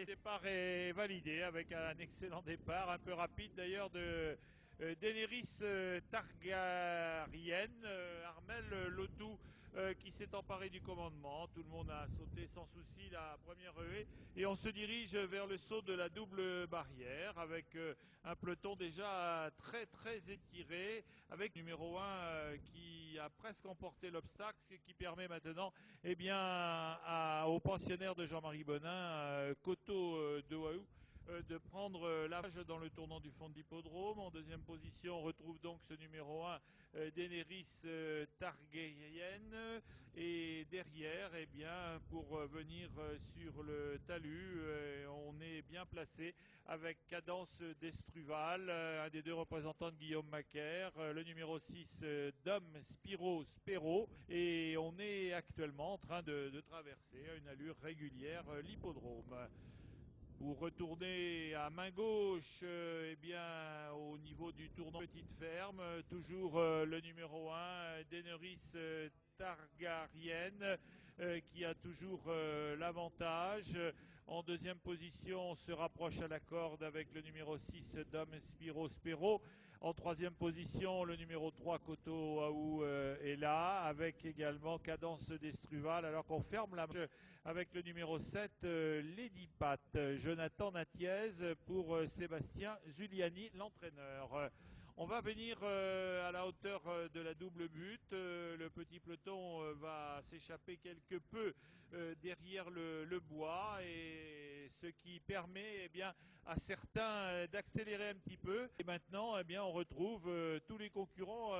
Le départ est validé avec un excellent départ, un peu rapide d'ailleurs de Daenerys Targaryen, Armel Lotou qui s'est emparé du commandement. Tout le monde a sauté sans souci la première ruée et on se dirige vers le saut de la double barrière avec un peloton déjà très étiré, avec numéro 1 qui a presque emporté l'obstacle, ce qui permet maintenant eh bien, au pensionnaire de Jean-Marie Bonin, Koto de Waou, de prendre la page dans le tournant du fond de l'hippodrome. En deuxième position, on retrouve donc ce numéro 1, Daenerys Targaryen. Et derrière, eh bien, pour venir sur le talus, on est bien placé avec Cadence d'Estruval, un des deux représentants de Guillaume Macaire, le numéro 6, Dom Spiro Spero. Et on est actuellement en train de traverser à une allure régulière l'hippodrome. Pour retourner à main gauche, eh bien, au niveau du tournant Petite Ferme, toujours le numéro 1, Daenerys Targaryen, qui a toujours l'avantage. En deuxième position, on se rapproche à la corde avec le numéro 6, Dom Spiro Spero. En troisième position, le numéro 3, Koto Aou, est là, avec également Cadence d'Estruval, alors qu'on ferme la marche avec le numéro 7, Lady Pat, Jonathan Natiez pour Sébastien Zuliani, l'entraîneur. On va venir à la hauteur de la double butte. Le petit peloton va s'échapper quelque peu derrière le bois, et ce qui permet eh bien, à certains d'accélérer un petit peu. Et maintenant, eh bien, on retrouve tous les concurrents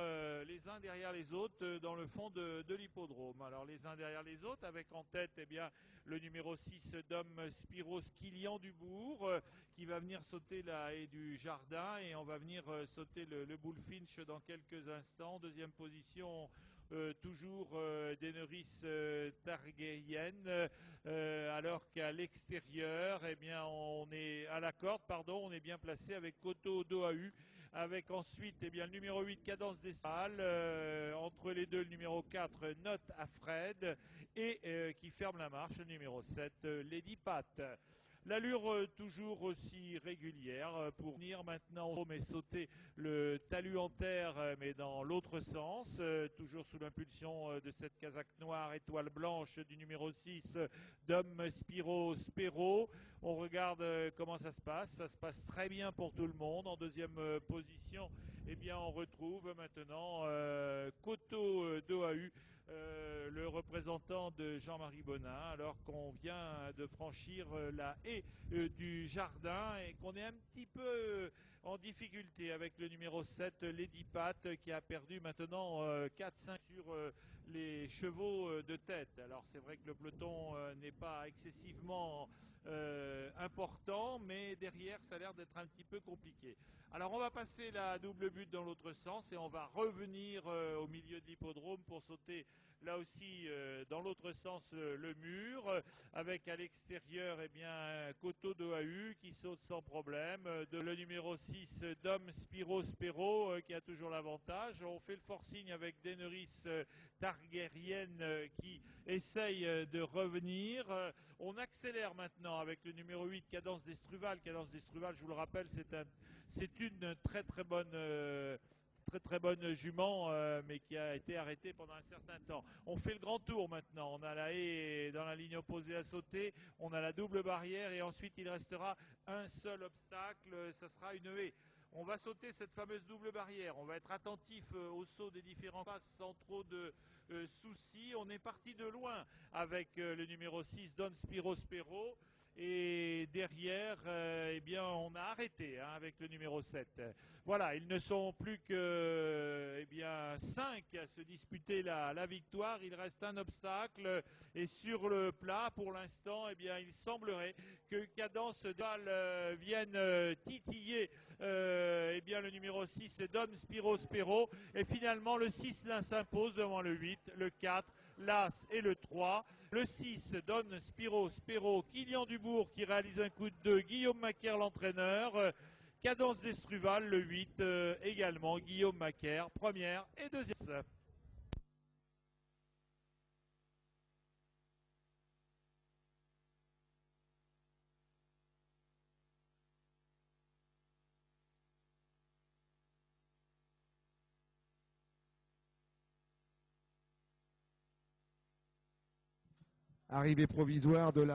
les uns derrière les autres dans le fond de l'hippodrome. Alors les uns derrière les autres, avec en tête eh bien, le numéro 6, Dom Spiros Kilian Dubourg, qui va venir sauter la haie du jardin, et on va venir sauter le bullfinch dans quelques instants. Deuxième position, toujours Daenerys Targaryen, alors qu'à l'extérieur, eh bien, on est à la corde, pardon, on est bien placé avec Koto Doahu, avec ensuite eh bien, le numéro 8, Cadence d'Estral, entre les deux le numéro 4, Note à Fred, et qui ferme la marche, le numéro 7, Lady Pat. L'allure toujours aussi régulière pour venir maintenant mais sauter le talus en terre, mais dans l'autre sens, toujours sous l'impulsion de cette casaque noire étoile blanche du numéro 6, Dom Spiro Spero. On regarde comment ça se passe très bien pour tout le monde. En deuxième position, eh bien, on retrouve maintenant Koto Doahu, le représentant de Jean-Marie Bonin, alors qu'on vient de franchir la haie du jardin et qu'on est un petit peu en difficulté avec le numéro 7, Lady Pat, qui a perdu maintenant 4-5 sur les chevaux de tête. Alors c'est vrai que le peloton n'est pas excessivement important, mais derrière ça a l'air d'être un petit peu compliqué. Alors on va passer la double butte dans l'autre sens et on va revenir au milieu de l'hippodrome pour sauter là aussi dans l'autre sens le mur, avec à l'extérieur eh bien Koto Doahu qui saute sans problème, de le numéro 6, Dom Spiro Spero, qui a toujours l'avantage. On fait le forcing avec Daenerys Targaryen qui essaye de revenir. On accélère maintenant avec le numéro 8, Cadence d'Estruval. Cadence d'Estruval, je vous le rappelle, c'est une très bonne jument, mais qui a été arrêtée pendant un certain temps. On fait le grand tour maintenant. On a la haie dans la ligne opposée à sauter. On a la double barrière et ensuite il restera un seul obstacle. Ça sera une haie. On va sauter cette fameuse double barrière. On va être attentif au saut des différents passes sans trop de soucis. On est parti de loin avec le numéro 6, Don Spiro Spero. Et derrière, eh bien, on a arrêté avec le numéro 7. Voilà, ils ne sont plus que eh bien, 5 à se disputer la victoire. Il reste un obstacle et sur le plat, pour l'instant, eh bien, il semblerait que Cadence Dal vienne titiller eh bien, le numéro 6, Dom Spiro Spero. Et finalement, le 6 s'impose devant le 8, le 4, l'As et le 3. Le 6 donne Spiro Spero, Kilian Dubourg qui réalise un coup de 2, Guillaume Macaire l'entraîneur, Cadence d'Estruval le 8 également, Guillaume Macaire, première et deuxième. Arrivée provisoire de la